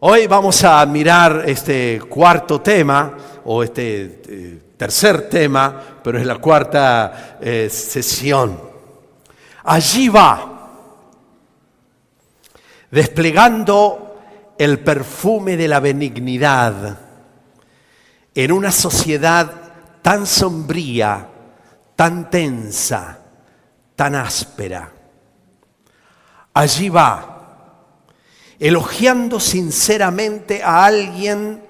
Hoy vamos a mirar este cuarto tema, o este tercer tema, pero es la cuarta sesión. Allí va, desplegando el perfume de la benignidad en una sociedad tan sombría, tan tensa, tan áspera. Allí va, elogiando sinceramente a alguien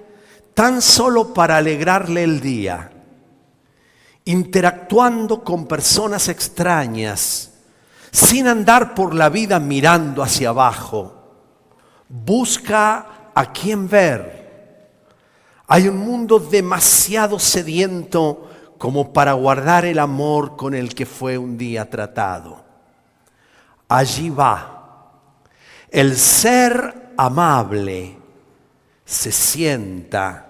tan solo para alegrarle el día, interactuando con personas extrañas, sin andar por la vida mirando hacia abajo. Busca a quién ver. Hay un mundo demasiado sediento como para guardar el amor con el que fue un día tratado. Allí va. El ser amable se sienta,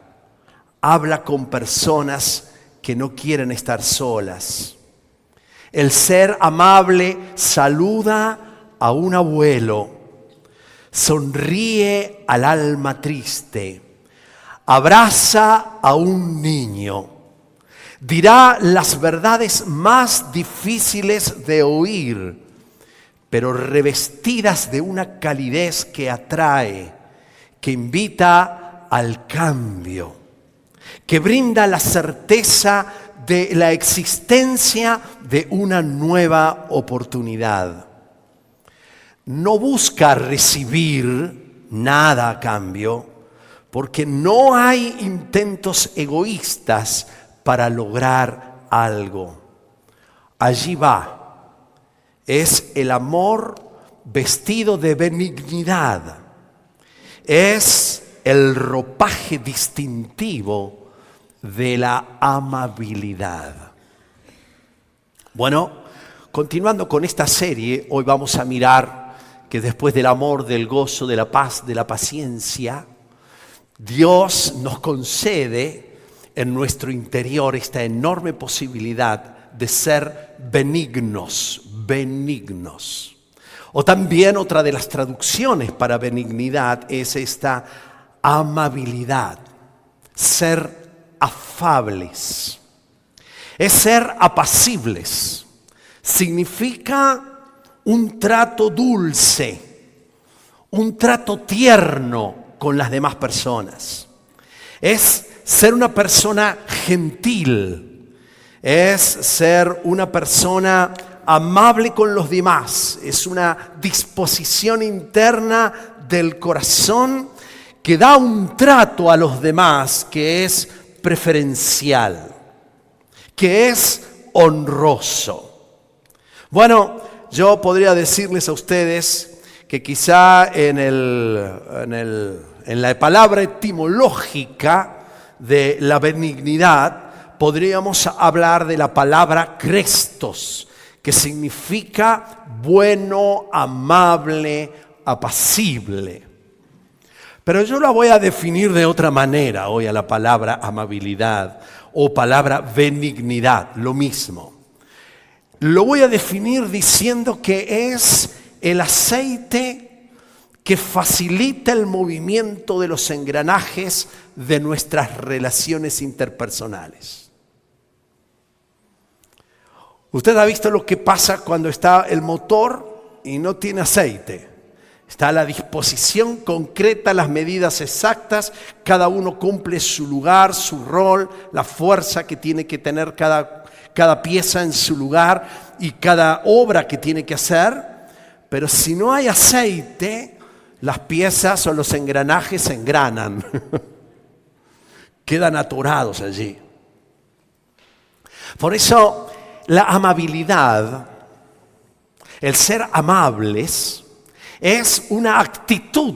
habla con personas que no quieren estar solas. El ser amable saluda a un abuelo, sonríe al alma triste, abraza a un niño, dirá las verdades más difíciles de oír, pero revestidas de una calidez que atrae, que invita al cambio, que brinda la certeza de la existencia de una nueva oportunidad. No busca recibir nada a cambio, porque no hay intentos egoístas para lograr algo. Allí va. Es el amor vestido de benignidad. Es el ropaje distintivo de la amabilidad. Bueno, continuando con esta serie, hoy vamos a mirar que después del amor, del gozo, de la paz, de la paciencia, Dios nos concede en nuestro interior esta enorme posibilidad de ser benignos. O también otra de las traducciones para benignidad es esta amabilidad, ser afables, es ser apacibles, significa un trato dulce, un trato tierno con las demás personas, es ser una persona gentil, es ser una persona amable con los demás, es una disposición interna del corazón que da un trato a los demás que es preferencial, que es honroso. Bueno, yo podría decirles a ustedes que quizá en la palabra etimológica de la benignidad podríamos hablar de la palabra Crestos, que significa bueno, amable, apacible. Pero yo la voy a definir de otra manera hoy a la palabra amabilidad o palabra benignidad, lo mismo. Lo voy a definir diciendo que es el aceite que facilita el movimiento de los engranajes de nuestras relaciones interpersonales. Usted ha visto lo que pasa cuando está el motor y no tiene aceite. Está a la disposición concreta, las medidas exactas, cada uno cumple su lugar, su rol, la fuerza que tiene que tener cada pieza en su lugar y cada obra que tiene que hacer. Pero si no hay aceite, las piezas o los engranajes se engranan, quedan atorados allí. Por eso, la amabilidad, el ser amables, es una actitud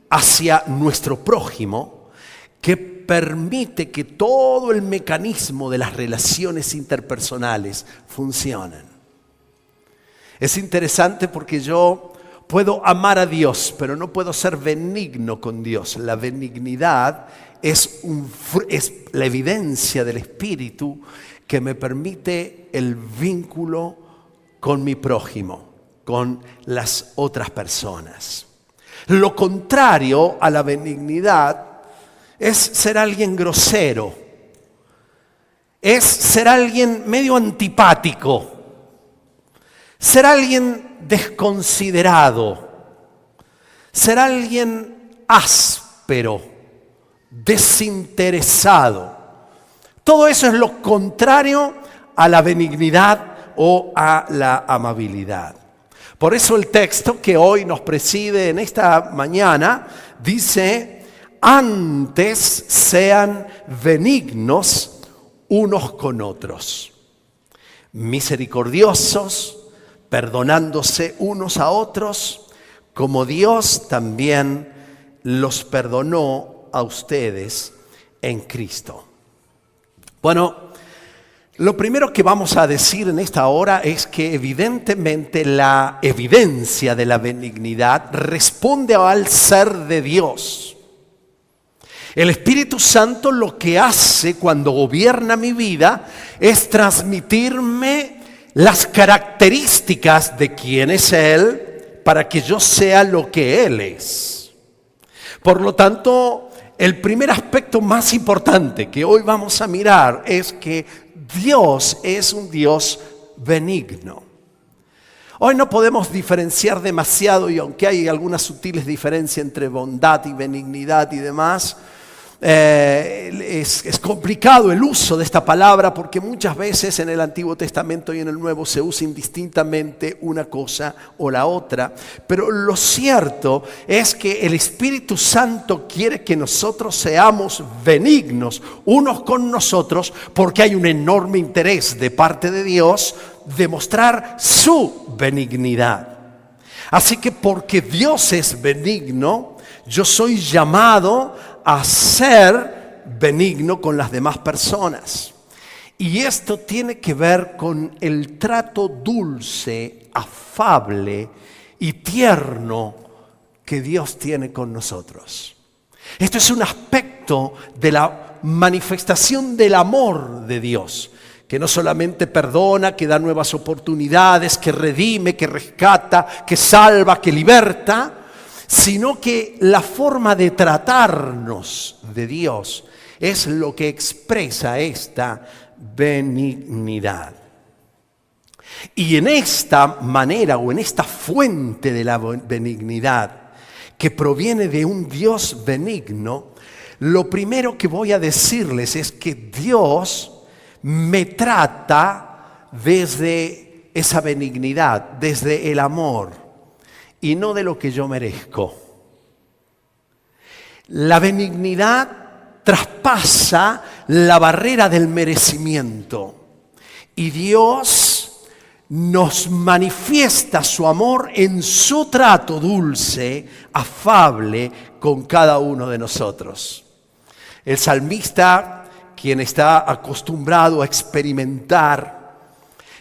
hacia nuestro prójimo que permite que todo el mecanismo de las relaciones interpersonales funcionen. Es interesante porque yo puedo amar a Dios, pero no puedo ser benigno con Dios. La benignidad es la evidencia del Espíritu que me permite el vínculo con mi prójimo, con las otras personas. Lo contrario a la benignidad es ser alguien grosero, es ser alguien medio antipático, ser alguien desconsiderado, ser alguien áspero, desinteresado. Todo eso es lo contrario a la benignidad o a la amabilidad. Por eso el texto que hoy nos preside en esta mañana dice: antes sean benignos unos con otros, misericordiosos, perdonándose unos a otros, como Dios también los perdonó a ustedes en Cristo. Bueno, lo primero que vamos a decir en esta hora es que evidentemente la evidencia de la benignidad responde al ser de Dios. El Espíritu Santo lo que hace cuando gobierna mi vida es transmitirme las características de quién es Él para que yo sea lo que Él es. Por lo tanto, el primer aspecto más importante que hoy vamos a mirar es que Dios es un Dios benigno. Hoy no podemos diferenciar demasiado, y aunque hay algunas sutiles diferencias entre bondad y benignidad y demás, es complicado el uso de esta palabra porque muchas veces en el Antiguo Testamento y en el Nuevo se usa indistintamente una cosa o la otra. Pero lo cierto es que el Espíritu Santo quiere que nosotros seamos benignos unos con nosotros porque hay un enorme interés de parte de Dios de mostrar su benignidad. Así que porque Dios es benigno, yo soy llamado a ser benigno con las demás personas. Y esto tiene que ver con el trato dulce, afable y tierno que Dios tiene con nosotros. Esto es un aspecto de la manifestación del amor de Dios, que no solamente perdona, que da nuevas oportunidades, que redime, que rescata, que salva, que liberta, sino que la forma de tratarnos de Dios es lo que expresa esta benignidad. Y en esta manera o en esta fuente de la benignidad que proviene de un Dios benigno, lo primero que voy a decirles es que Dios me trata desde esa benignidad, desde el amor, y no de lo que yo merezco. La benignidad traspasa la barrera del merecimiento y Dios nos manifiesta su amor en su trato dulce, afable con cada uno de nosotros. El salmista, quien está acostumbrado a experimentar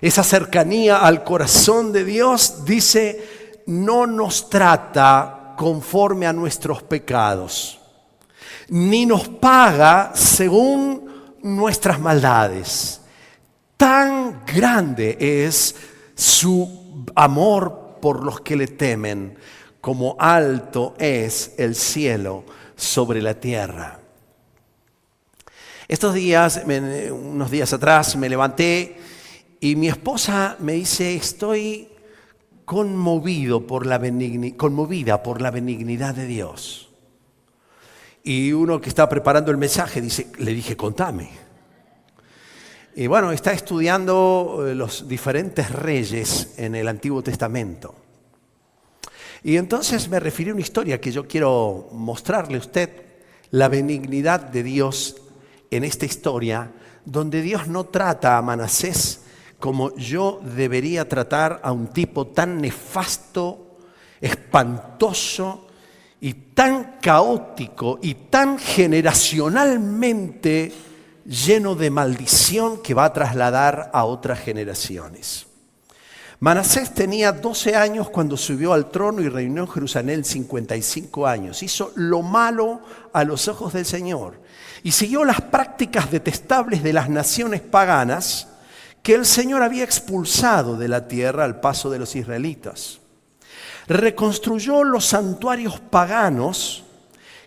esa cercanía al corazón de Dios, dice: no nos trata conforme a nuestros pecados, ni nos paga según nuestras maldades. Tan grande es su amor por los que le temen, como alto es el cielo sobre la tierra. Estos días, unos días atrás, me levanté y mi esposa me dice: estoy conmovida por la benignidad de Dios. Y uno que está preparando el mensaje le dije: contame. Y bueno, está estudiando los diferentes reyes en el Antiguo Testamento. Y entonces me refirió a una historia que yo quiero mostrarle a usted, la benignidad de Dios en esta historia, donde Dios no trata a Manasés como yo debería tratar a un tipo tan nefasto, espantoso y tan caótico y tan generacionalmente lleno de maldición que va a trasladar a otras generaciones. Manasés tenía 12 años cuando subió al trono y reinó en Jerusalén 55 años. Hizo lo malo a los ojos del Señor y siguió las prácticas detestables de las naciones paganas que el Señor había expulsado de la tierra al paso de los israelitas. reconstruyó los santuarios paganos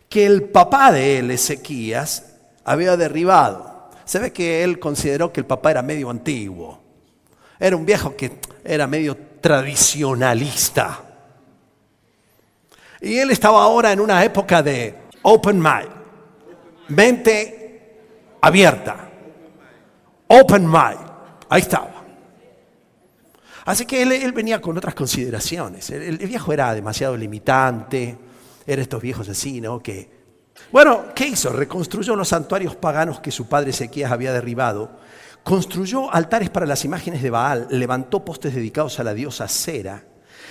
que el papá de él, Ezequías, había derribado. Se ve que él consideró que el papá era medio antiguo. Era un viejo que era medio tradicionalista. Y él estaba ahora en una época de open mind, mente abierta. Open mind, ahí estaba. Así que él venía con otras consideraciones. El viejo era demasiado limitante, era estos viejos así, ¿no? Bueno, ¿qué hizo? Reconstruyó los santuarios paganos que su padre Ezequías había derribado, construyó altares para las imágenes de Baal, levantó postes dedicados a la diosa Sera,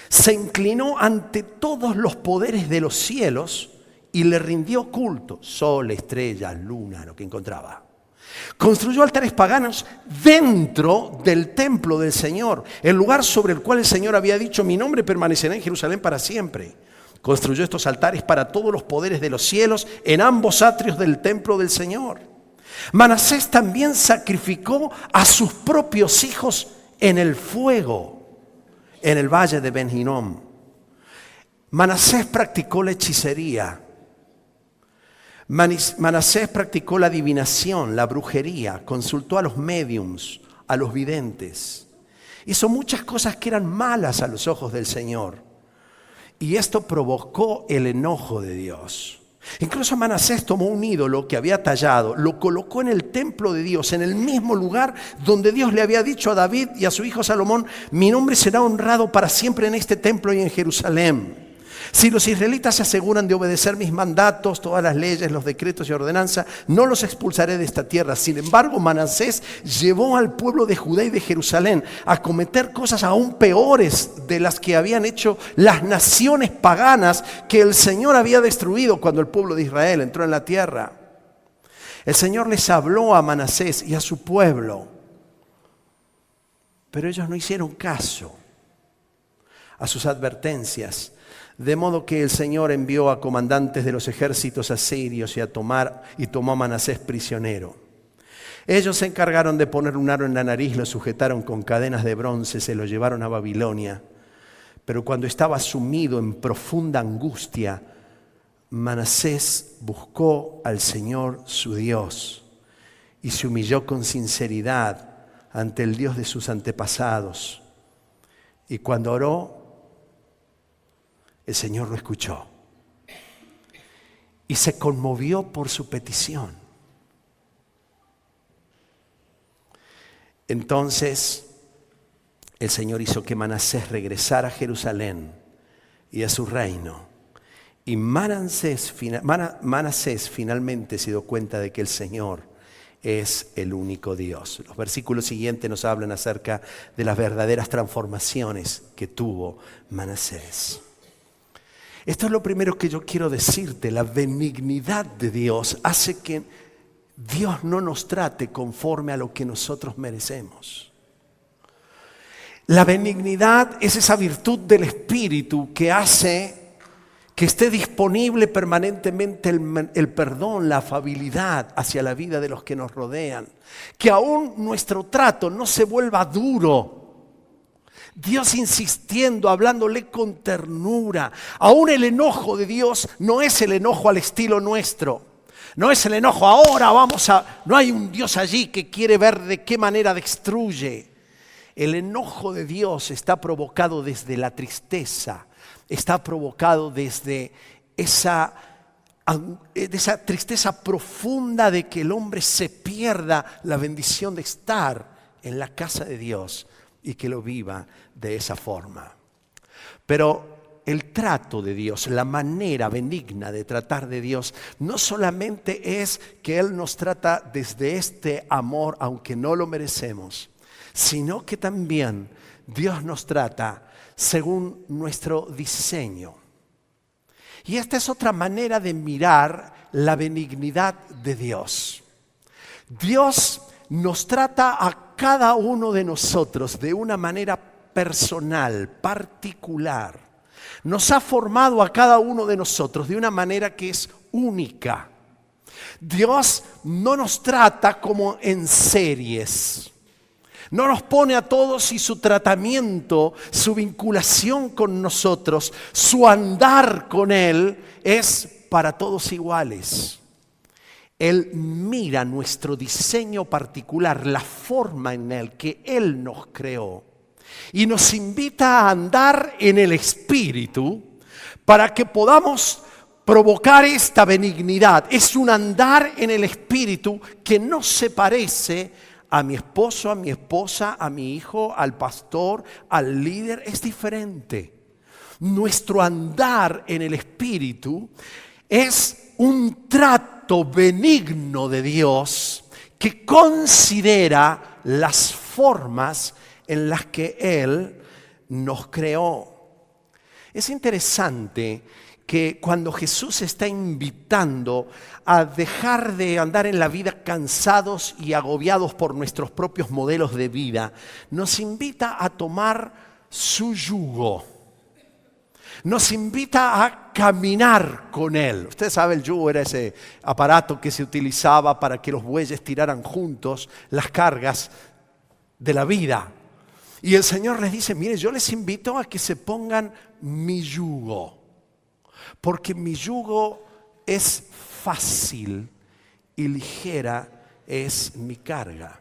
se inclinó ante todos los poderes de los cielos y le rindió culto, sol, estrellas, luna, lo que encontraba. Construyó altares paganos dentro del templo del Señor, el lugar sobre el cual el Señor había dicho: mi nombre permanecerá en Jerusalén para siempre. Construyó estos altares para todos los poderes de los cielos en ambos atrios del templo del Señor. Manasés también sacrificó a sus propios hijos en el fuego, en el valle de Ben Hinnom. Manasés practicó la hechicería. Manasés practicó la adivinación, la brujería, consultó a los médiums, a los videntes. Hizo muchas cosas que eran malas a los ojos del Señor. Y esto provocó el enojo de Dios. Incluso Manasés tomó un ídolo que había tallado, lo colocó en el templo de Dios, en el mismo lugar donde Dios le había dicho a David y a su hijo Salomón: mi nombre será honrado para siempre en este templo y en Jerusalén. Si los israelitas se aseguran de obedecer mis mandatos, todas las leyes, los decretos y ordenanzas, no los expulsaré de esta tierra. Sin embargo, Manasés llevó al pueblo de Judá y de Jerusalén a cometer cosas aún peores de las que habían hecho las naciones paganas que el Señor había destruido cuando el pueblo de Israel entró en la tierra. El Señor les habló a Manasés y a su pueblo, pero ellos no hicieron caso a sus advertencias. De modo que el Señor envió a comandantes de los ejércitos asirios y tomó a Manasés prisionero. Ellos se encargaron de poner un aro en la nariz, lo sujetaron con cadenas de bronce, se lo llevaron a Babilonia. Pero cuando estaba sumido en profunda angustia, Manasés buscó al Señor su Dios y se humilló con sinceridad ante el Dios de sus antepasados. Y cuando oró, el Señor lo escuchó y se conmovió por su petición. Entonces el Señor hizo que Manasés regresara a Jerusalén y a su reino. Y Manasés finalmente se dio cuenta de que el Señor es el único Dios. Los versículos siguientes nos hablan acerca de las verdaderas transformaciones que tuvo Manasés. Esto es lo primero que yo quiero decirte. La benignidad de Dios hace que Dios no nos trate conforme a lo que nosotros merecemos. La benignidad es esa virtud del Espíritu que hace que esté disponible permanentemente el perdón, la afabilidad hacia la vida de los que nos rodean. Que aún nuestro trato no se vuelva duro. Dios insistiendo, hablándole con ternura. Aún el enojo de Dios no es el enojo al estilo nuestro. No es el enojo ahora no hay un Dios allí que quiere ver de qué manera destruye. El enojo de Dios está provocado desde la tristeza. Está provocado desde esa tristeza profunda de que el hombre se pierda la bendición de estar en la casa de Dios y que lo viva de esa forma. Pero el trato de Dios, la manera benigna de tratar de Dios, no solamente es que Él nos trata desde este amor, aunque no lo merecemos, sino que también Dios nos trata según nuestro diseño. Y esta es otra manera de mirar la benignidad de Dios. Dios nos trata a cada uno de nosotros de una manera personal, particular. Nos ha formado a cada uno de nosotros de una manera que es única. Dios no nos trata como en series. No nos pone a todos, y su tratamiento, su vinculación con nosotros, su andar con Él es para todos iguales. Él mira nuestro diseño particular, la forma en el que Él nos creó, y nos invita a andar en el Espíritu para que podamos provocar esta benignidad. Es un andar en el Espíritu que no se parece a mi esposo, a mi esposa, a mi hijo, al pastor, al líder. Es diferente. Nuestro andar en el Espíritu es un trato benigno de Dios que considera las formas en las que Él nos creó. Es interesante que cuando Jesús está invitando a dejar de andar en la vida cansados y agobiados por nuestros propios modelos de vida, nos invita a tomar su yugo. Nos invita a caminar con Él. Usted sabe, el yugo era ese aparato que se utilizaba para que los bueyes tiraran juntos las cargas de la vida. Y el Señor les dice, mire, yo les invito a que se pongan mi yugo, porque mi yugo es fácil y ligera es mi carga.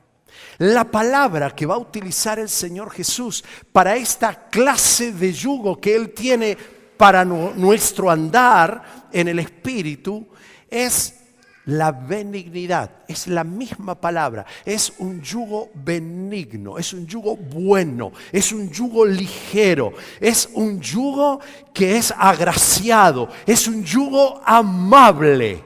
La palabra que va a utilizar el Señor Jesús para esta clase de yugo que Él tiene para nuestro andar en el Espíritu es la benignidad. Es la misma palabra. Es un yugo benigno, es un yugo bueno, es un yugo ligero, es un yugo que es agraciado, es un yugo amable.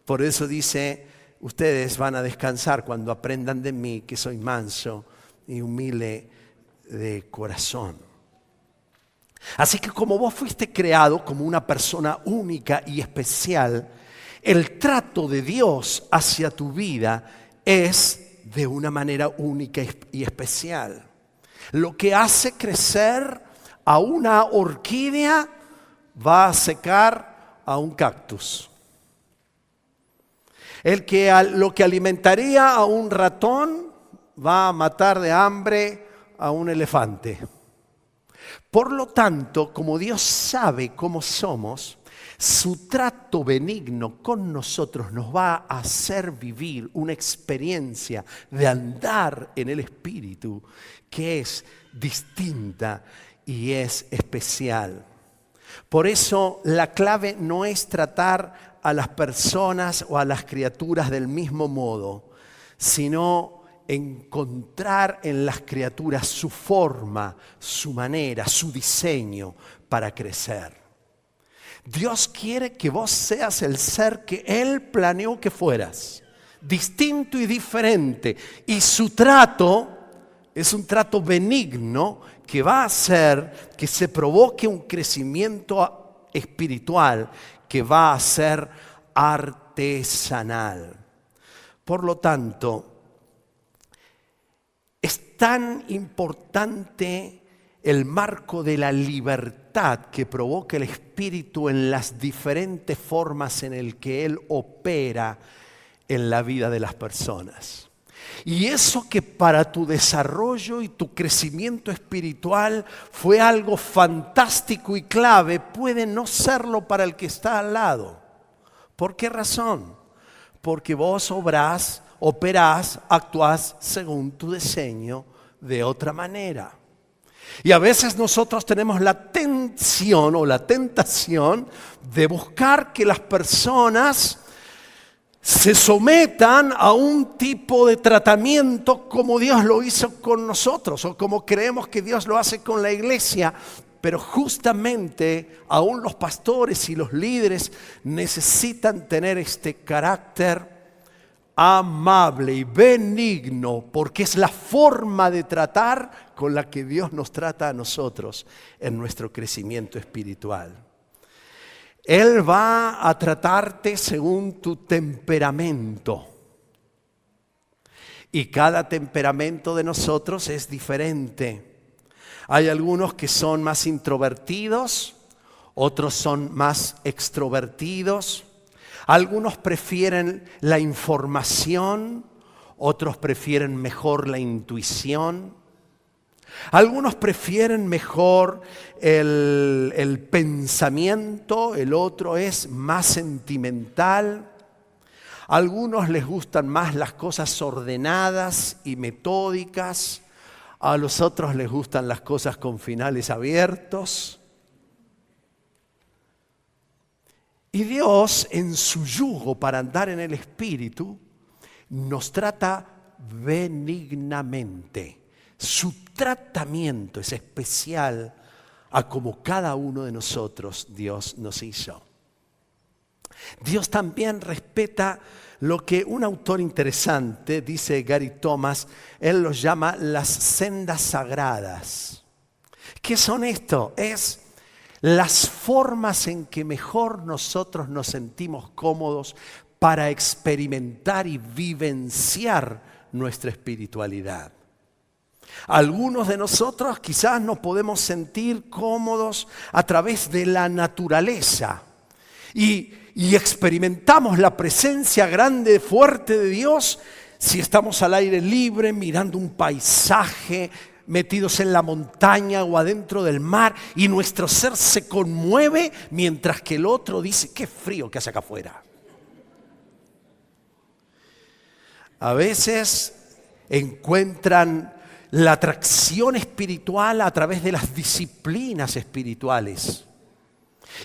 Por eso dice, ustedes van a descansar cuando aprendan de mí, que soy manso y humilde de corazón. Así que como vos fuiste creado como una persona única y especial, el trato de Dios hacia tu vida es de una manera única y especial. Lo que hace crecer a una orquídea va a secar a un cactus. Lo que alimentaría a un ratón va a matar de hambre a un elefante. Por lo tanto, como Dios sabe cómo somos, su trato benigno con nosotros nos va a hacer vivir una experiencia de andar en el Espíritu que es distinta y es especial. Por eso la clave no es tratar a las personas o a las criaturas del mismo modo, sino encontrar en las criaturas su forma, su manera, su diseño para crecer. Dios quiere que vos seas el ser que Él planeó que fueras, distinto y diferente. Y su trato es un trato benigno que va a hacer que se provoque un crecimiento espiritual que va a ser artesanal. Por lo tanto, es tan importante el marco de la libertad que provoca el Espíritu en las diferentes formas en el que Él opera en la vida de las personas. Y eso que para tu desarrollo y tu crecimiento espiritual fue algo fantástico y clave, puede no serlo para el que está al lado. ¿Por qué razón? Porque vos operás, actuás según tu diseño de otra manera. Y a veces nosotros tenemos la tensión o la tentación de buscar que las personas se sometan a un tipo de tratamiento como Dios lo hizo con nosotros o como creemos que Dios lo hace con la iglesia. Pero justamente aún los pastores y los líderes necesitan tener este carácter amable y benigno, porque es la forma de tratar con la que Dios nos trata a nosotros en nuestro crecimiento espiritual. Él va a tratarte según tu temperamento. Y cada temperamento de nosotros es diferente. Hay algunos que son más introvertidos, otros son más extrovertidos. Algunos prefieren la información, otros prefieren mejor la intuición, algunos prefieren mejor el pensamiento, el otro es más sentimental. A algunos les gustan más las cosas ordenadas y metódicas, a los otros les gustan las cosas con finales abiertos. Y Dios, en su yugo para andar en el Espíritu, nos trata benignamente. Su tratamiento es especial a como cada uno de nosotros Dios nos hizo. Dios también respeta lo que un autor interesante, dice Gary Thomas, él los llama las sendas sagradas. ¿Qué son esto? Es las formas en que mejor nosotros nos sentimos cómodos para experimentar y vivenciar nuestra espiritualidad. Algunos de nosotros quizás nos podemos sentir cómodos a través de la naturaleza y experimentamos la presencia grande, fuerte de Dios si estamos al aire libre, mirando un paisaje, metidos en la montaña o adentro del mar, y nuestro ser se conmueve mientras que el otro dice: qué frío que hace acá afuera. A veces encuentran la atracción espiritual a través de las disciplinas espirituales.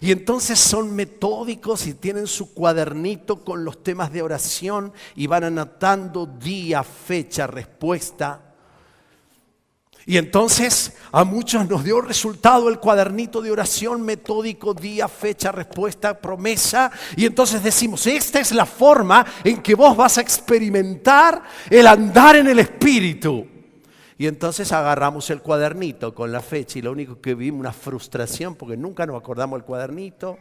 Y entonces son metódicos y tienen su cuadernito con los temas de oración y van anotando día, fecha, respuesta. Y entonces a muchos nos dio resultado el cuadernito de oración metódico, día, fecha, respuesta, promesa. Y entonces decimos: esta es la forma en que vos vas a experimentar el andar en el Espíritu. Y entonces agarramos el cuadernito con la fecha y lo único que vimos una frustración porque nunca nos acordamos del cuadernito.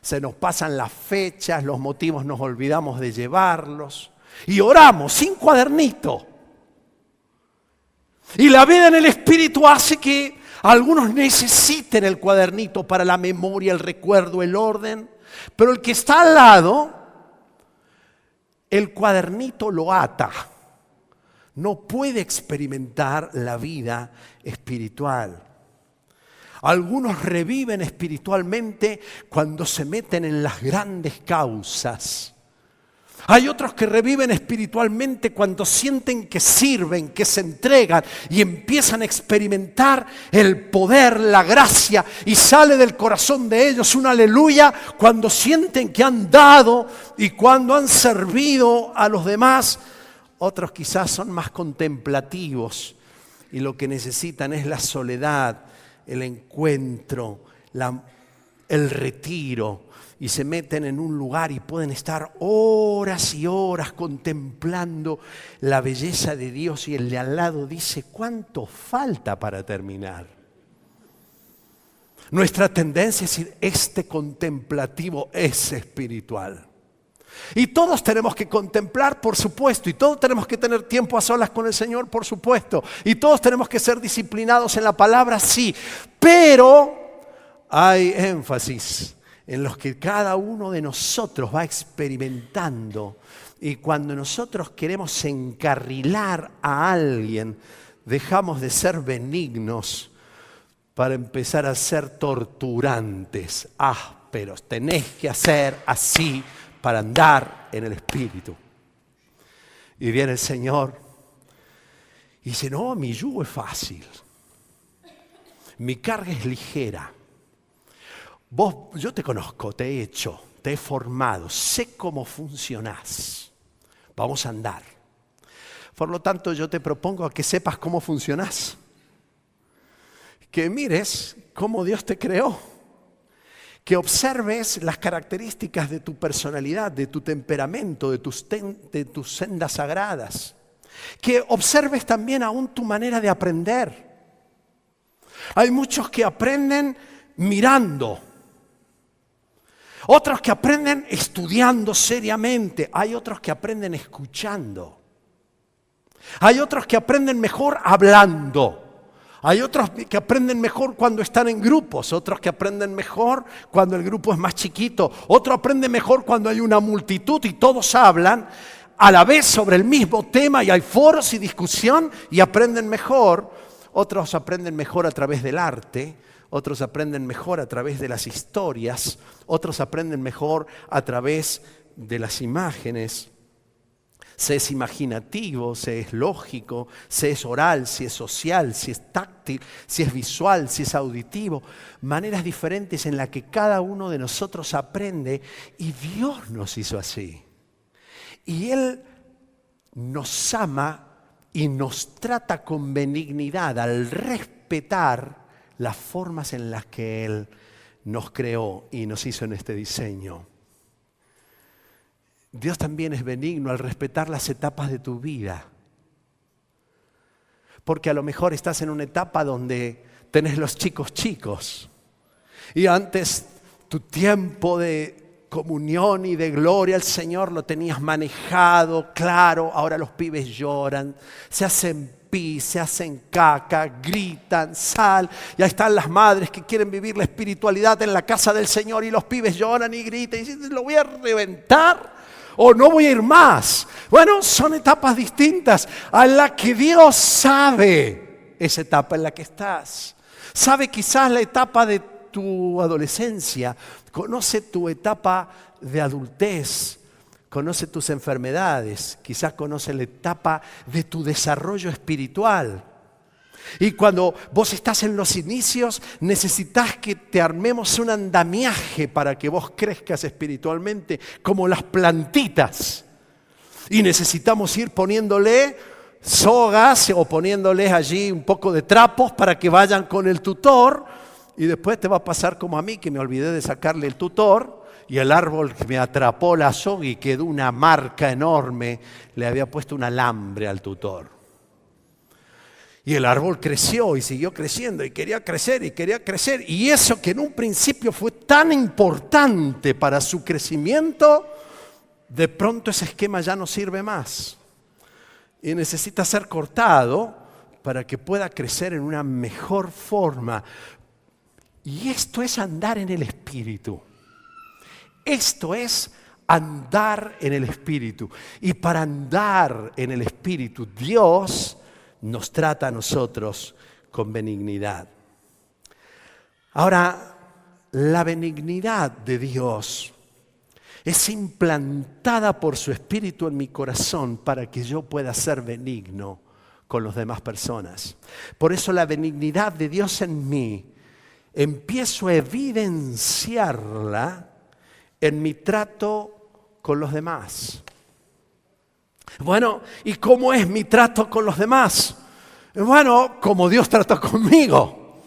Se nos pasan las fechas, los motivos nos olvidamos de llevarlos. Y oramos sin cuadernito. Y la vida en el Espíritu hace que algunos necesiten el cuadernito para la memoria, el recuerdo, el orden. Pero el que está al lado, el cuadernito lo ata. No puede experimentar la vida espiritual. Algunos reviven espiritualmente cuando se meten en las grandes causas. Hay otros que reviven espiritualmente cuando sienten que sirven, que se entregan y empiezan a experimentar el poder, la gracia, y sale del corazón de ellos un aleluya cuando sienten que han dado y cuando han servido a los demás. Otros quizás son más contemplativos y lo que necesitan es la soledad, el encuentro, el retiro, y se meten en un lugar y pueden estar horas y horas contemplando la belleza de Dios, y el de al lado dice: ¿cuánto falta para terminar? Nuestra tendencia es decir: este contemplativo es espiritual. Y todos tenemos que contemplar, por supuesto, y todos tenemos que tener tiempo a solas con el Señor, por supuesto, y todos tenemos que ser disciplinados en la palabra, sí, pero hay énfasis en los que cada uno de nosotros va experimentando, y cuando nosotros queremos encarrilar a alguien, dejamos de ser benignos para empezar a ser torturantes, ásperos. Tenés que hacer así para andar en el Espíritu. Y viene el Señor y dice: no, mi yugo es fácil, mi carga es ligera. Yo te conozco, te he hecho, te he formado, sé cómo funcionás. Vamos a andar. Por lo tanto, yo te propongo a que sepas cómo funcionás, que mires cómo Dios te creó, que observes las características de tu personalidad, de tu temperamento, de tus sendas sagradas. Que observes también aún tu manera de aprender. Hay muchos que aprenden mirando. Otros que aprenden estudiando seriamente. Hay otros que aprenden escuchando. Hay otros que aprenden mejor hablando. Hay otros que aprenden mejor cuando están en grupos, otros que aprenden mejor cuando el grupo es más chiquito, otros aprenden mejor cuando hay una multitud y todos hablan. a la vez sobre el mismo tema y hay foros y discusión y aprenden mejor. Otros aprenden mejor a través del arte, otros aprenden mejor a través de las historias, otros aprenden mejor a través de las imágenes. Si es imaginativo, si es lógico, si es oral, si es social, si es táctil, si es visual, si es auditivo. Maneras diferentes en las que cada uno de nosotros aprende y Dios nos hizo así. Y Él nos ama y nos trata con benignidad al respetar las formas en las que Él nos creó y nos hizo en este diseño. Dios también es benigno al respetar las etapas de tu vida. Porque a lo mejor estás en una etapa donde tenés los chicos. Y antes tu tiempo de comunión y de gloria al Señor lo tenías manejado, claro. Ahora los pibes lloran, se hacen pis, se hacen caca, gritan, sal. Y ahí están las madres que quieren vivir la espiritualidad en la casa del Señor y los pibes lloran y gritan y dicen, lo voy a reventar. O no voy a ir más. Bueno, son etapas distintas a las que Dios sabe esa etapa en la que estás. Sabe quizás la etapa de tu adolescencia, conoce tu etapa de adultez, conoce tus enfermedades, quizás conoce la etapa de tu desarrollo espiritual. Y cuando vos estás en los inicios, necesitas que te armemos un andamiaje para que vos crezcas espiritualmente, como las plantitas. Y necesitamos ir poniéndole sogas o poniéndoles allí un poco de trapos para que vayan con el tutor. Y después te va a pasar como a mí, que me olvidé de sacarle el tutor. Y el árbol me atrapó la soga y quedó una marca enorme. Le había puesto un alambre al tutor. Y el árbol creció y siguió creciendo y quería crecer y quería crecer. Y eso que en un principio fue tan importante para su crecimiento, de pronto ese esquema ya no sirve más. Y necesita ser cortado para que pueda crecer en una mejor forma. Y esto es andar en el Espíritu. Esto es andar en el Espíritu. Y para andar en el Espíritu, Dios nos trata a nosotros con benignidad. Ahora, la benignidad de Dios es implantada por su Espíritu en mi corazón para que yo pueda ser benigno con las demás personas. Por eso la benignidad de Dios en mí, empiezo a evidenciarla en mi trato con los demás. Bueno, ¿y cómo es mi trato con los demás? Bueno, como Dios trató conmigo.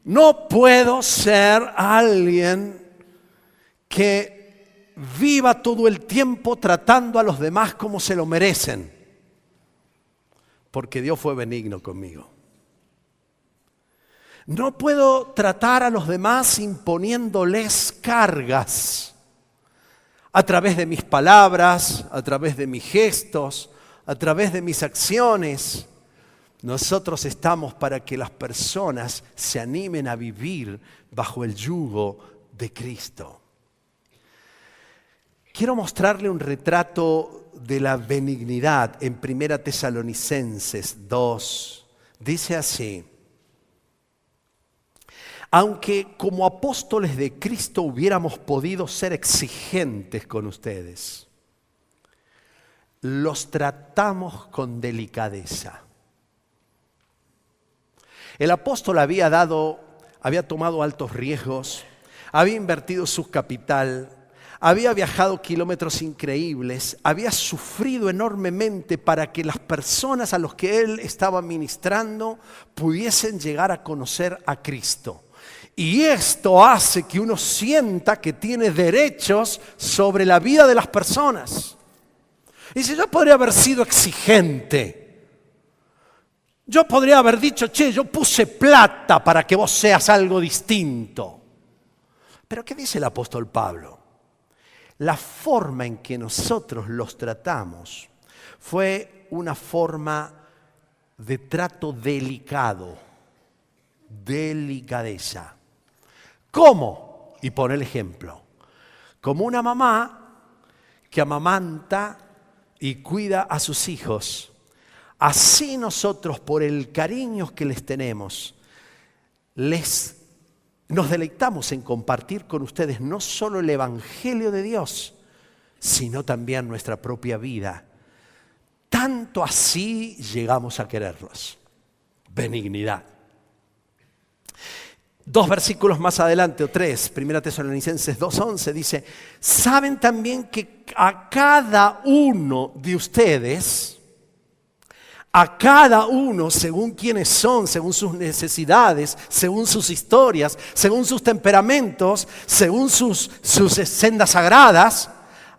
No puedo ser alguien que viva todo el tiempo tratando a los demás como se lo merecen. Porque Dios fue benigno conmigo. No puedo tratar a los demás imponiéndoles cargas. A través de mis palabras, a través de mis gestos, a través de mis acciones. Nosotros estamos para que las personas se animen a vivir bajo el yugo de Cristo. Quiero mostrarle un retrato de la benignidad en 1 Tesalonicenses 2. Dice así: aunque como apóstoles de Cristo hubiéramos podido ser exigentes con ustedes, los tratamos con delicadeza. El apóstol había tomado altos riesgos, había invertido su capital, había viajado kilómetros increíbles, había sufrido enormemente para que las personas a las que él estaba ministrando pudiesen llegar a conocer a Cristo. Y esto hace que uno sienta que tiene derechos sobre la vida de las personas. Y si yo podría haber sido exigente, yo podría haber dicho, yo puse plata para que vos seas algo distinto. Pero ¿qué dice el apóstol Pablo? La forma en que nosotros los tratamos fue una forma de trato delicado, delicadeza. ¿Cómo? Y pone el ejemplo. Como una mamá que amamanta y cuida a sus hijos, así nosotros, por el cariño que les tenemos, nos deleitamos en compartir con ustedes no solo el Evangelio de Dios, sino también nuestra propia vida. Tanto así llegamos a quererlos. Benignidad. 2 versículos más adelante, o 3, 1 Tesalonicenses 2:11 dice: saben también que a cada uno de ustedes, a cada uno según quienes son, según sus necesidades, según sus historias, según sus temperamentos, según sus sendas sagradas,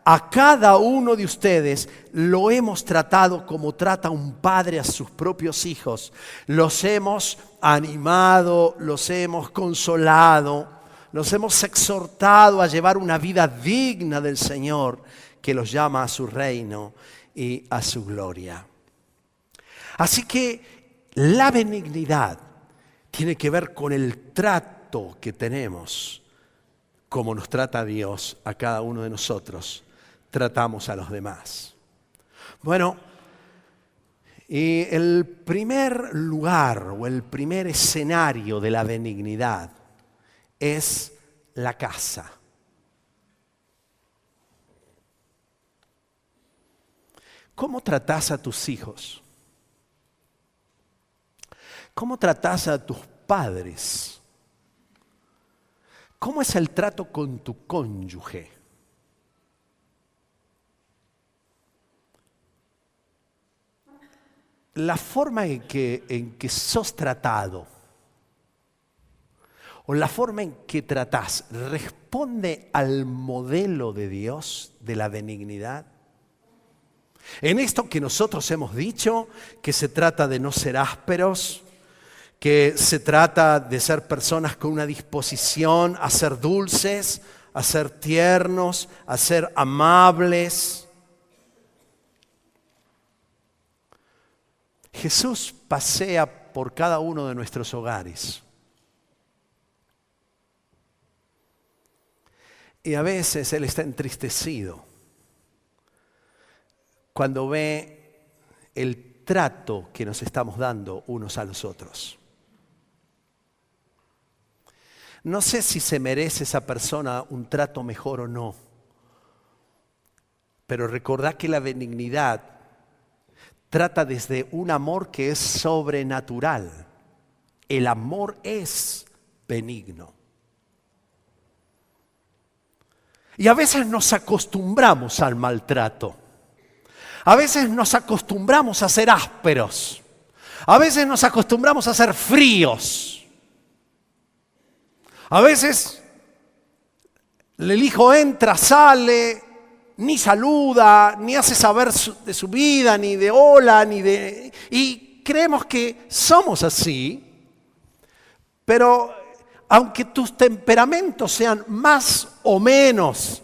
a cada uno de ustedes lo hemos tratado como trata un padre a sus propios hijos. Los hemos animado, los hemos consolado, los hemos exhortado a llevar una vida digna del Señor, que los llama a su reino y a su gloria. Así que la benignidad tiene que ver con el trato que tenemos, como nos trata Dios a cada uno de nosotros. Tratamos a los demás. Bueno, y el primer lugar o el primer escenario de la benignidad es la casa. ¿Cómo tratás a tus hijos? ¿Cómo tratás a tus padres? ¿Cómo es el trato con tu cónyuge? La forma en que sos tratado o la forma en que tratás responde al modelo de Dios de la benignidad. En esto que nosotros hemos dicho, que se trata de no ser ásperos, que se trata de ser personas con una disposición a ser dulces, a ser tiernos, a ser amables. Jesús pasea por cada uno de nuestros hogares. Y a veces Él está entristecido cuando ve el trato que nos estamos dando unos a los otros. No sé si se merece esa persona un trato mejor o no, pero recordad que la benignidad trata desde un amor que es sobrenatural. El amor es benigno. Y a veces nos acostumbramos al maltrato. A veces nos acostumbramos a ser ásperos. A veces nos acostumbramos a ser fríos. A veces el hijo entra, sale, ni saluda, ni hace saber de su vida, ni de hola, y creemos que somos así, pero aunque tus temperamentos sean más o menos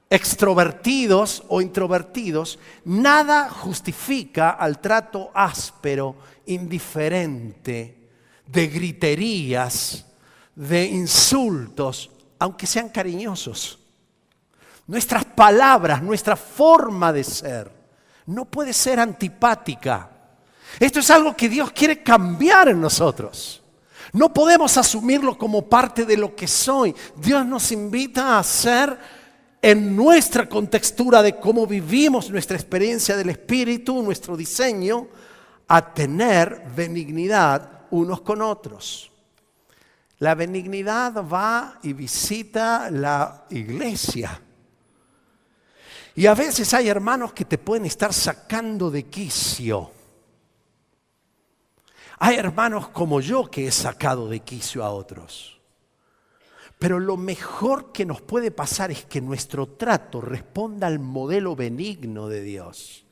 extrovertidos o introvertidos, nada justifica al trato áspero, indiferente, de griterías, de insultos, aunque sean cariñosos. Nuestras palabras, nuestra forma de ser, no puede ser antipática. Esto es algo que Dios quiere cambiar en nosotros. No podemos asumirlo como parte de lo que soy. Dios nos invita a ser, en nuestra contextura de cómo vivimos nuestra experiencia del Espíritu, nuestro diseño, a tener benignidad unos con otros. La benignidad va y visita la iglesia. Y a veces hay hermanos que te pueden estar sacando de quicio. Hay hermanos como yo que he sacado de quicio a otros. Pero lo mejor que nos puede pasar es que nuestro trato responda al modelo benigno de Dios.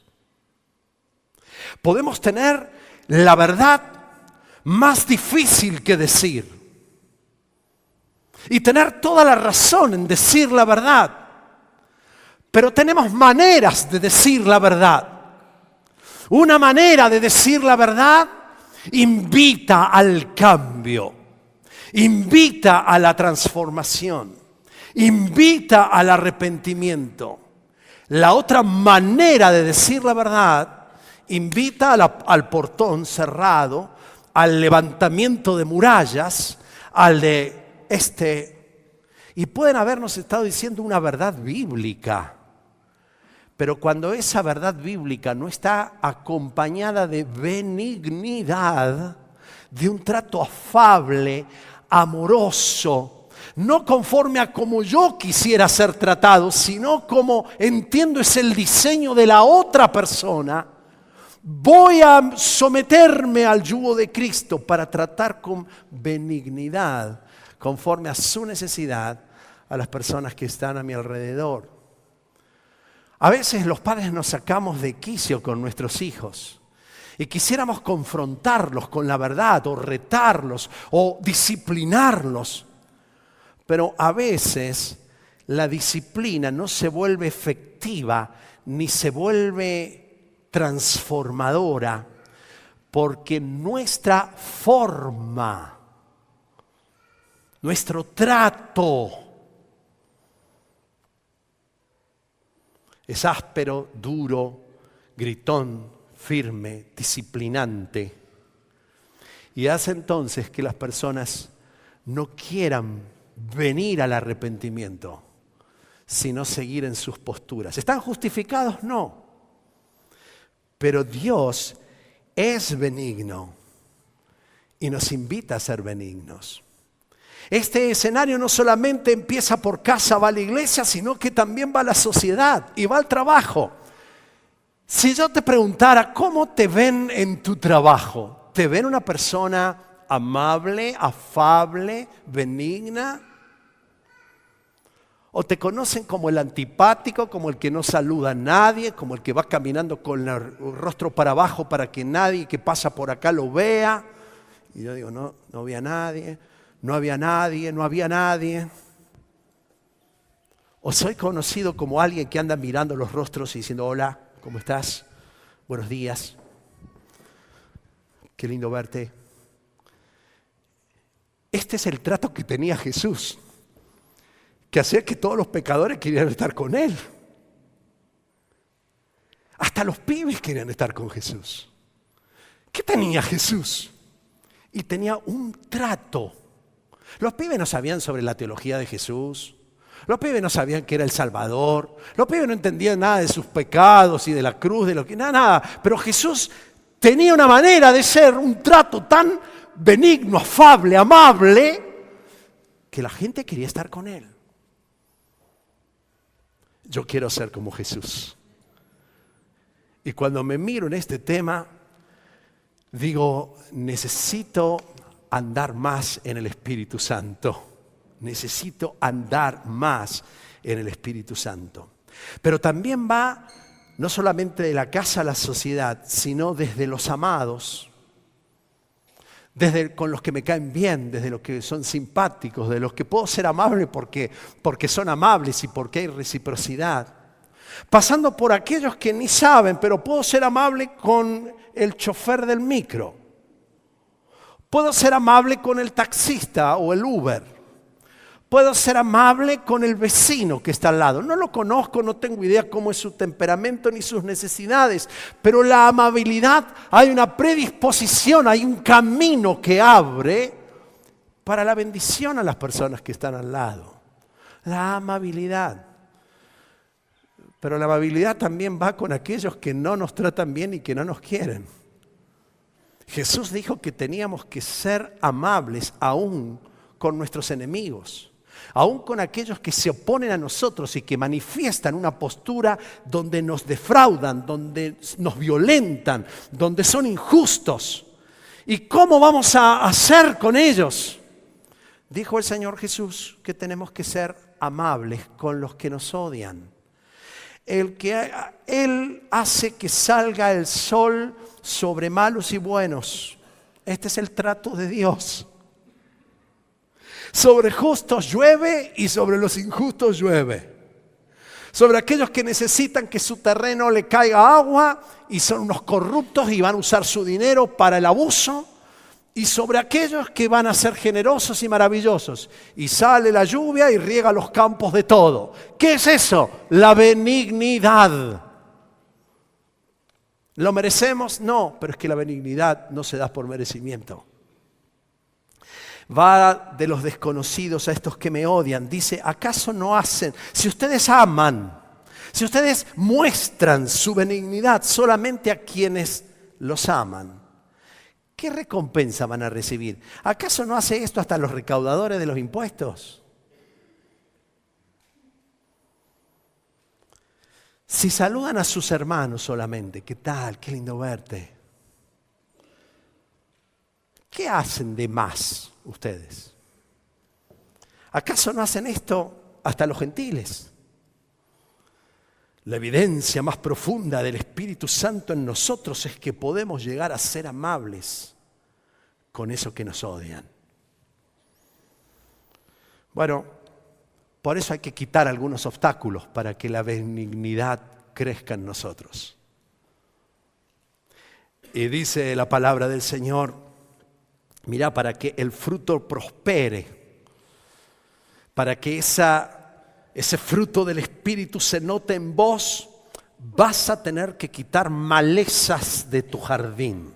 Podemos tener la verdad más difícil que decir. Y tener toda la razón en decir la verdad. Pero tenemos maneras de decir la verdad. Una manera de decir la verdad invita al cambio, invita a la transformación, invita al arrepentimiento. La otra manera de decir la verdad invita al portón cerrado, al levantamiento de murallas, y pueden habernos estado diciendo una verdad bíblica. Pero cuando esa verdad bíblica no está acompañada de benignidad, de un trato afable, amoroso, no conforme a como yo quisiera ser tratado, sino como entiendo es el diseño de la otra persona, voy a someterme al yugo de Cristo para tratar con benignidad, conforme a su necesidad, a las personas que están a mi alrededor. A veces los padres nos sacamos de quicio con nuestros hijos y quisiéramos confrontarlos con la verdad o retarlos o disciplinarlos. Pero a veces la disciplina no se vuelve efectiva ni se vuelve transformadora porque nuestra forma, nuestro trato es áspero, duro, gritón, firme, disciplinante. Y hace entonces que las personas no quieran venir al arrepentimiento, sino seguir en sus posturas. ¿Están justificados? No. Pero Dios es benigno y nos invita a ser benignos. Este escenario no solamente empieza por casa, va a la iglesia, sino que también va a la sociedad y va al trabajo. Si yo te preguntara, ¿cómo te ven en tu trabajo? ¿Te ven una persona amable, afable, benigna? ¿O te conocen como el antipático, como el que no saluda a nadie, como el que va caminando con el rostro para abajo para que nadie que pasa por acá lo vea? Y yo digo, no había nadie. No había nadie, no había nadie. O soy conocido como alguien que anda mirando los rostros y diciendo, hola, ¿cómo estás? Buenos días. Qué lindo verte. Este es el trato que tenía Jesús, que hacía que todos los pecadores querían estar con Él. Hasta los pibes querían estar con Jesús. ¿Qué tenía Jesús? Y tenía un trato. Los pibes no sabían sobre la teología de Jesús. Los pibes no sabían que era el Salvador. Los pibes no entendían nada de sus pecados y de la cruz, de lo que nada. Pero Jesús tenía una manera de ser, un trato tan benigno, afable, amable, que la gente quería estar con Él. Yo quiero ser como Jesús. Y cuando me miro en este tema, digo, necesito andar más en el Espíritu Santo. Necesito andar más en el Espíritu Santo. Pero también va no solamente de la casa a la sociedad, sino desde los amados, desde con los que me caen bien, desde los que son simpáticos, de los que puedo ser amable porque son amables y porque hay reciprocidad. Pasando por aquellos que ni saben, pero puedo ser amable con el chofer del micro. Puedo ser amable con el taxista o el Uber. Puedo ser amable con el vecino que está al lado. No lo conozco, no tengo idea cómo es su temperamento ni sus necesidades. Pero la amabilidad, hay una predisposición, hay un camino que abre para la bendición a las personas que están al lado. La amabilidad. Pero la amabilidad también va con aquellos que no nos tratan bien y que no nos quieren. Jesús dijo que teníamos que ser amables aún con nuestros enemigos, aún con aquellos que se oponen a nosotros y que manifiestan una postura donde nos defraudan, donde nos violentan, donde son injustos. ¿Y cómo vamos a hacer con ellos? Dijo el Señor Jesús que tenemos que ser amables con los que nos odian. Él hace que salga el sol sobre malos y buenos. Este es el trato de Dios. Sobre justos llueve y sobre los injustos llueve. Sobre aquellos que necesitan que su terreno le caiga agua y son unos corruptos y van a usar su dinero para el abuso. y sobre aquellos que van a ser generosos y maravillosos. Y sale la lluvia y riega los campos de todo. ¿Qué es eso? La benignidad. ¿Lo merecemos? No, pero es que la benignidad no se da por merecimiento. Va de los desconocidos a estos que me odian. Dice, ¿acaso no hacen? Si ustedes aman, si ustedes muestran su benignidad solamente a quienes los aman, ¿qué recompensa van a recibir? ¿Acaso no hace esto hasta los recaudadores de los impuestos? Si saludan a sus hermanos solamente, ¿qué tal? Qué lindo verte. ¿Qué hacen de más ustedes? ¿Acaso no hacen esto hasta los gentiles? La evidencia más profunda del Espíritu Santo en nosotros es que podemos llegar a ser amables con esos que nos odian. Bueno, por eso hay que quitar algunos obstáculos para que la benignidad crezca en nosotros. Y dice la palabra del Señor, mira, para que el fruto prospere, para que ese fruto del Espíritu se note en vos, vas a tener que quitar malezas de tu jardín.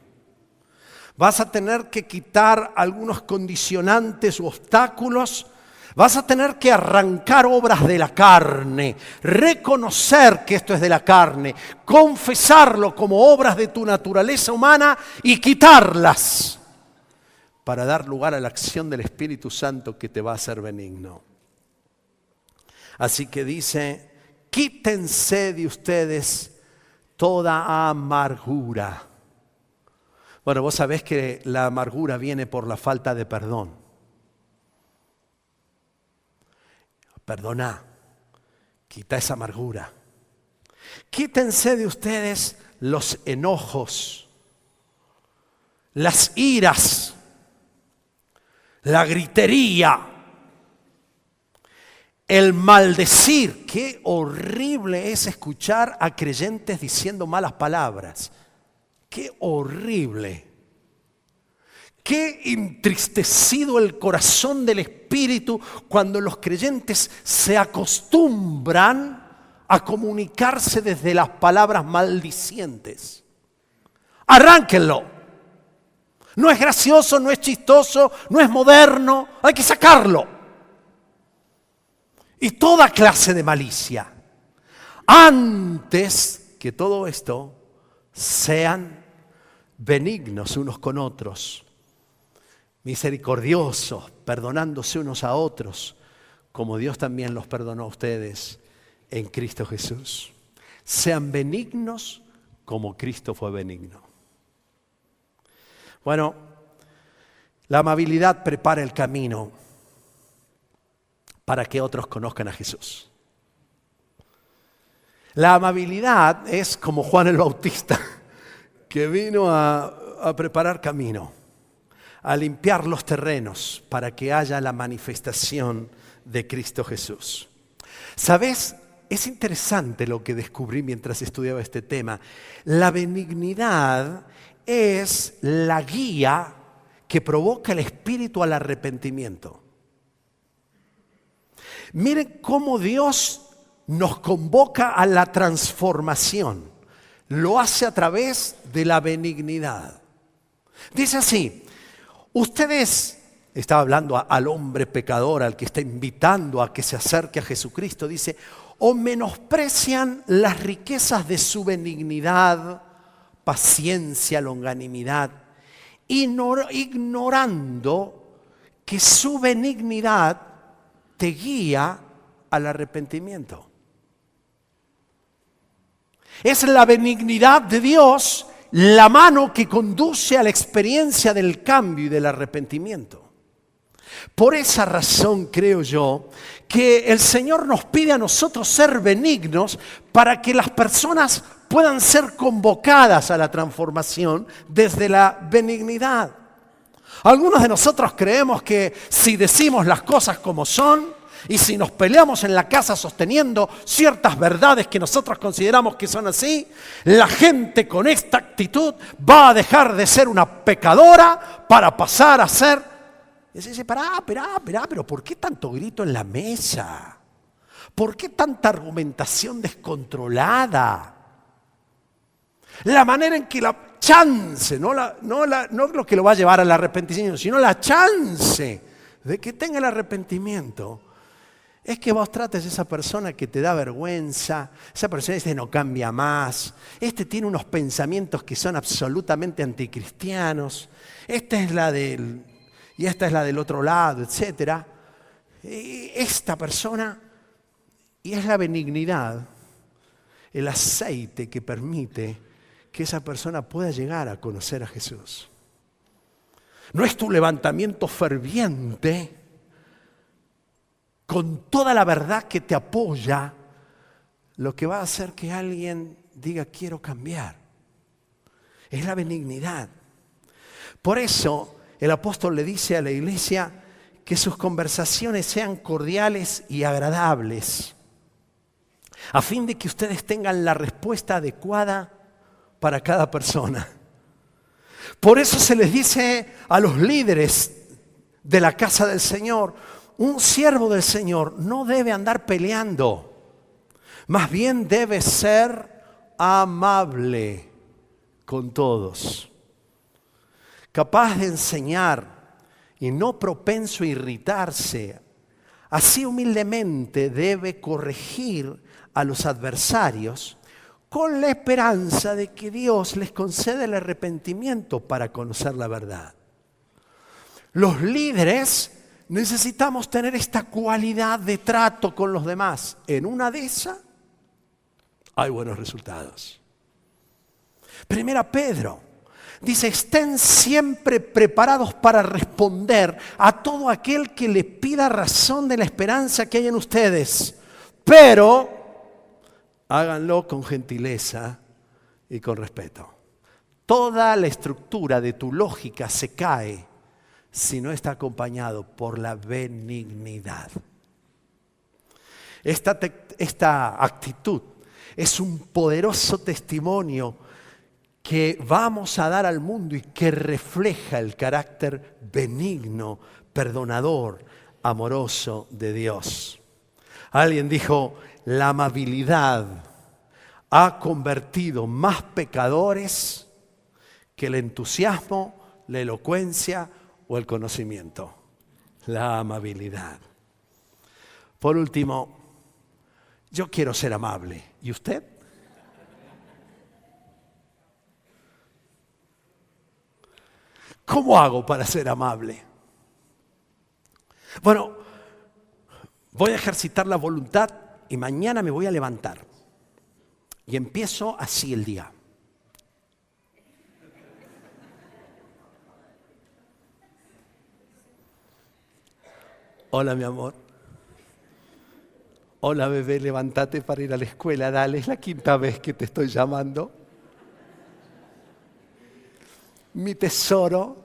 Vas a tener que quitar algunos condicionantes u obstáculos. Vas a tener que arrancar obras de la carne, reconocer que esto es de la carne, confesarlo como obras de tu naturaleza humana y quitarlas para dar lugar a la acción del Espíritu Santo que te va a hacer benigno. Así que dice, quítense de ustedes toda amargura. Bueno, vos sabés que la amargura viene por la falta de perdón. Perdona, quita esa amargura. Quítense de ustedes los enojos, las iras, la gritería, el maldecir. Qué horrible es escuchar a creyentes diciendo malas palabras. Qué horrible. Qué entristecido el corazón del Espíritu cuando los creyentes se acostumbran a comunicarse desde las palabras maldicientes. Arránquenlo. No es gracioso, no es chistoso, no es moderno, hay que sacarlo. Y toda clase de malicia. Antes que todo esto, sean benignos unos con otros, misericordiosos, perdonándose unos a otros, como Dios también los perdonó a ustedes en Cristo Jesús. Sean benignos como Cristo fue benigno. Bueno, la amabilidad prepara el camino para que otros conozcan a Jesús. La amabilidad es como Juan el Bautista, que vino a preparar camino, a limpiar los terrenos para que haya la manifestación de Cristo Jesús. ¿Sabes? Es interesante lo que descubrí mientras estudiaba este tema. La benignidad es la guía que provoca el espíritu al arrepentimiento. Miren cómo Dios nos convoca a la transformación. Lo hace a través de la benignidad. Dice así, ustedes, estaba hablando al hombre pecador, al que está invitando a que se acerque a Jesucristo, dice, o menosprecian las riquezas de su benignidad, paciencia, longanimidad, ignorando que su benignidad te guía al arrepentimiento. Es la benignidad de Dios la mano que conduce a la experiencia del cambio y del arrepentimiento. Por esa razón creo yo que el Señor nos pide a nosotros ser benignos para que las personas puedan ser convocadas a la transformación desde la benignidad. Algunos de nosotros creemos que si decimos las cosas como son, y si nos peleamos en la casa sosteniendo ciertas verdades que nosotros consideramos que son así, la gente con esta actitud va a dejar de ser una pecadora para pasar a ser... Y se dice, pero ¿por qué tanto grito en la mesa? ¿Por qué tanta argumentación descontrolada? La manera en que la chance, no lo que lo va a llevar al arrepentimiento, sino la chance de que tenga el arrepentimiento, es que vos trates a esa persona que te da vergüenza, esa persona no cambia más, tiene unos pensamientos que son absolutamente anticristianos, esta es la del otro lado, etc. Esta persona, y es la benignidad, el aceite que permite que esa persona pueda llegar a conocer a Jesús. No es tu levantamiento ferviente con toda la verdad que te apoya lo que va a hacer que alguien diga quiero cambiar. Es la benignidad. Por eso el apóstol le dice a la iglesia que sus conversaciones sean cordiales y agradables, a fin de que ustedes tengan la respuesta adecuada para cada persona. Por eso se les dice a los líderes de la casa del Señor, un siervo del Señor no debe andar peleando, más bien debe ser amable con todos, capaz de enseñar y no propenso a irritarse. Así humildemente debe corregir a los adversarios con la esperanza de que Dios les conceda el arrepentimiento para conocer la verdad. Los líderes necesitamos tener esta cualidad de trato con los demás. En una de esas hay buenos resultados. Primera Pedro dice, estén siempre preparados para responder a todo aquel que le pida razón de la esperanza que hay en ustedes, pero háganlo con gentileza y con respeto. Toda la estructura de tu lógica se cae si no está acompañado por la benignidad. Esta actitud es un poderoso testimonio que vamos a dar al mundo y que refleja el carácter benigno, perdonador, amoroso de Dios. Alguien dijo, la amabilidad ha convertido más pecadores que el entusiasmo, la elocuencia o el conocimiento. La amabilidad. Por último, yo quiero ser amable. ¿Y usted? ¿Cómo hago para ser amable? Bueno, voy a ejercitar la voluntad y mañana me voy a levantar. Y empiezo así el día. Hola, mi amor. Hola, bebé, levántate para ir a la escuela. Dale, es la 5ª vez que te estoy llamando. Mi tesoro.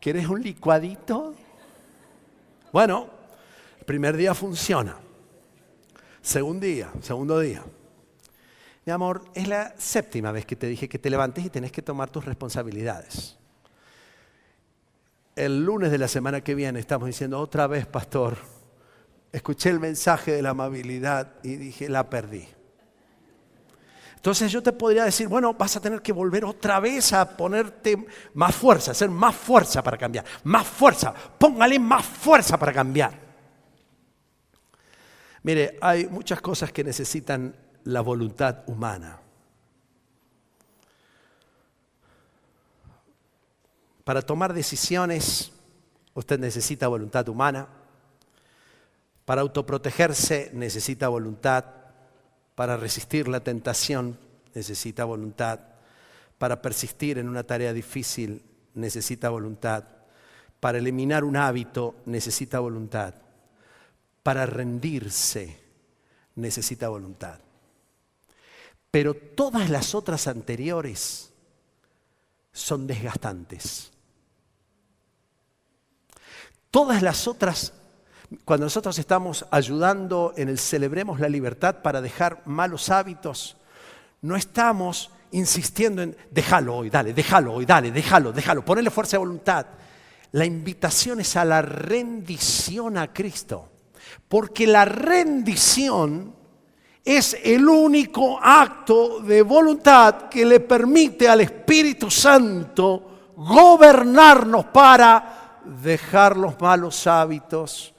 ¿Quieres un licuadito? Bueno, el primer día funciona. Segundo día. Mi amor, es la 7ª vez que te dije que te levantes y tenés que tomar tus responsabilidades. El lunes de la semana que viene estamos diciendo, otra vez, pastor, escuché el mensaje de la amabilidad y dije, la perdí. Entonces yo te podría decir, bueno, vas a tener que volver otra vez a ponerte más fuerza, hacer más fuerza para cambiar. Más fuerza, póngale más fuerza para cambiar. Mire, hay muchas cosas que necesitan la voluntad humana. Para tomar decisiones, usted necesita voluntad humana. Para autoprotegerse, necesita voluntad. Para resistir la tentación, necesita voluntad. Para persistir en una tarea difícil, necesita voluntad. Para eliminar un hábito, necesita voluntad. Para rendirse, necesita voluntad. Pero todas las otras anteriores son desgastantes. Todas las otras Cuando nosotros estamos ayudando en el Celebremos la Libertad para dejar malos hábitos, no estamos insistiendo en déjalo hoy, dale, déjalo, ponele fuerza de voluntad. La invitación es a la rendición a Cristo, porque la rendición es el único acto de voluntad que le permite al Espíritu Santo gobernarnos para dejar los malos hábitos,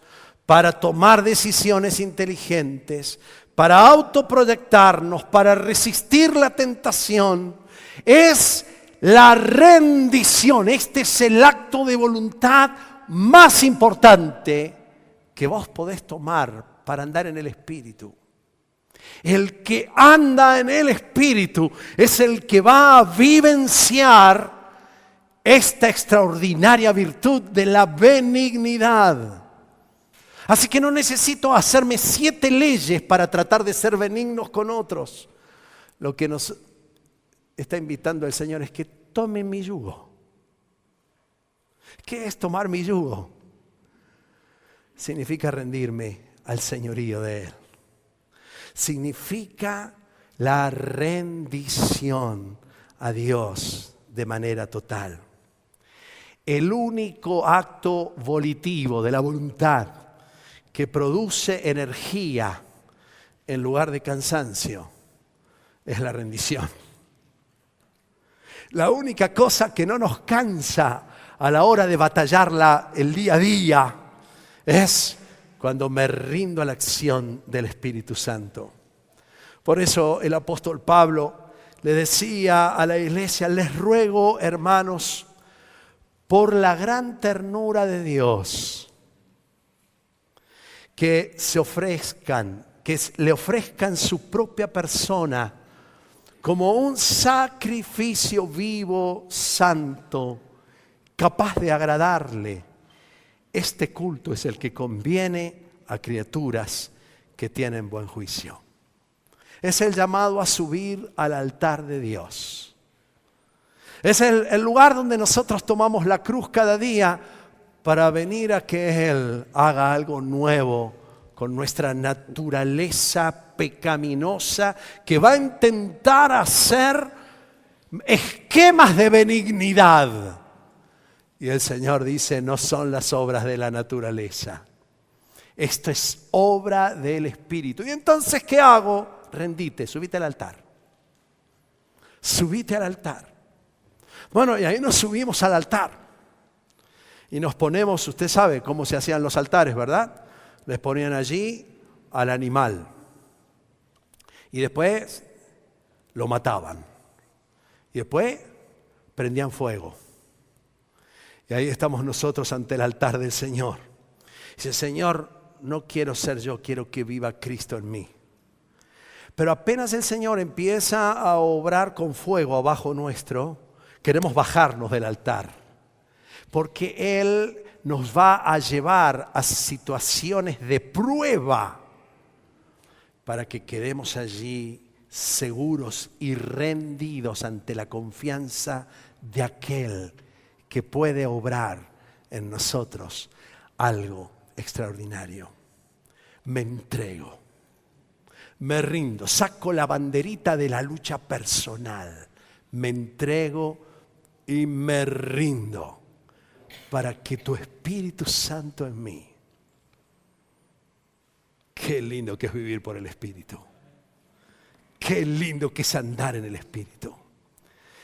para tomar decisiones inteligentes, para autoproyectarnos, para resistir la tentación. Es la rendición. Este es el acto de voluntad más importante que vos podés tomar para andar en el Espíritu. El que anda en el Espíritu es el que va a vivenciar esta extraordinaria virtud de la benignidad. Así que no necesito hacerme 7 leyes para tratar de ser benignos con otros. Lo que nos está invitando el Señor es que tomen mi yugo. ¿Qué es tomar mi yugo? Significa rendirme al señorío de Él. Significa la rendición a Dios de manera total. El único acto volitivo de la voluntad que produce energía en lugar de cansancio es la rendición. La única cosa que no nos cansa a la hora de batallarla el día a día es cuando me rindo a la acción del Espíritu Santo. Por eso el apóstol Pablo le decía a la iglesia: les ruego, hermanos, por la gran ternura de Dios, que se ofrezcan, que le ofrezcan su propia persona como un sacrificio vivo, santo, capaz de agradarle. Este culto es el que conviene a criaturas que tienen buen juicio. Es el llamado a subir al altar de Dios. Es el lugar donde nosotros tomamos la cruz cada día para venir a que Él haga algo nuevo con nuestra naturaleza pecaminosa, que va a intentar hacer esquemas de benignidad. Y el Señor dice: no son las obras de la naturaleza. Esto es obra del Espíritu. Y entonces, ¿qué hago? Rendite, subite al altar. Subite al altar. Bueno, y ahí nos subimos al altar. Y nos ponemos, usted sabe cómo se hacían los altares, ¿verdad? Les ponían allí al animal. Y después lo mataban. Y después prendían fuego. Y ahí estamos nosotros ante el altar del Señor. Dice: Señor, no quiero ser yo, quiero que viva Cristo en mí. Pero apenas el Señor empieza a obrar con fuego abajo nuestro, queremos bajarnos del altar. Porque Él nos va a llevar a situaciones de prueba para que quedemos allí seguros y rendidos ante la confianza de aquel que puede obrar en nosotros algo extraordinario. Me entrego, me rindo, saco la banderita de la lucha personal, me entrego y me rindo para que tu Espíritu Santo en mí. Qué lindo que es vivir por el Espíritu. Qué lindo que es andar en el Espíritu.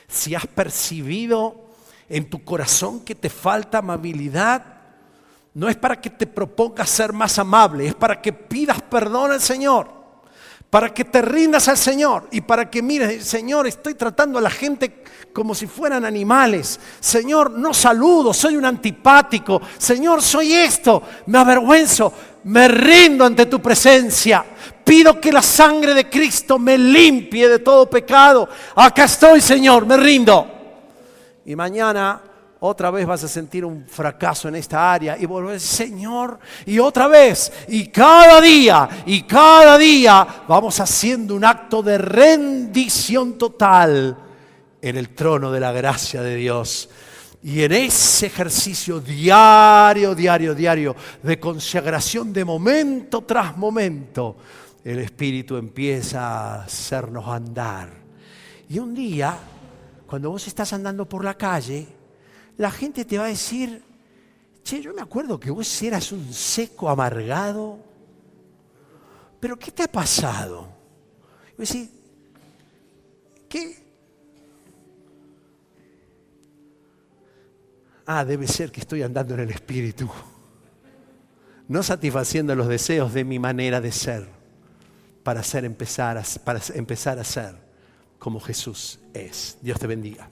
Si has percibido en tu corazón que te falta amabilidad, no es para que te propongas ser más amable, es para que pidas perdón al Señor, para que te rindas al Señor y para que mires: Señor, estoy tratando a la gente como si fueran animales. Señor, no saludo, soy un antipático. Señor, soy esto, me avergüenzo, me rindo ante tu presencia. Pido que la sangre de Cristo me limpie de todo pecado. Acá estoy, Señor, me rindo. Y mañana otra vez vas a sentir un fracaso en esta área y volver: Señor, y otra vez, y cada día vamos haciendo un acto de rendición total en el trono de la gracia de Dios. Y en ese ejercicio diario de consagración de momento tras momento, el Espíritu empieza a hacernos andar. Y un día, cuando vos estás andando por la calle, la gente te va a decir: che, yo me acuerdo que vos eras un seco amargado, pero ¿qué te ha pasado? Y vos decís: ¿qué? Debe ser que estoy andando en el Espíritu, no satisfaciendo los deseos de mi manera de ser, para empezar a ser como Jesús es. Dios te bendiga.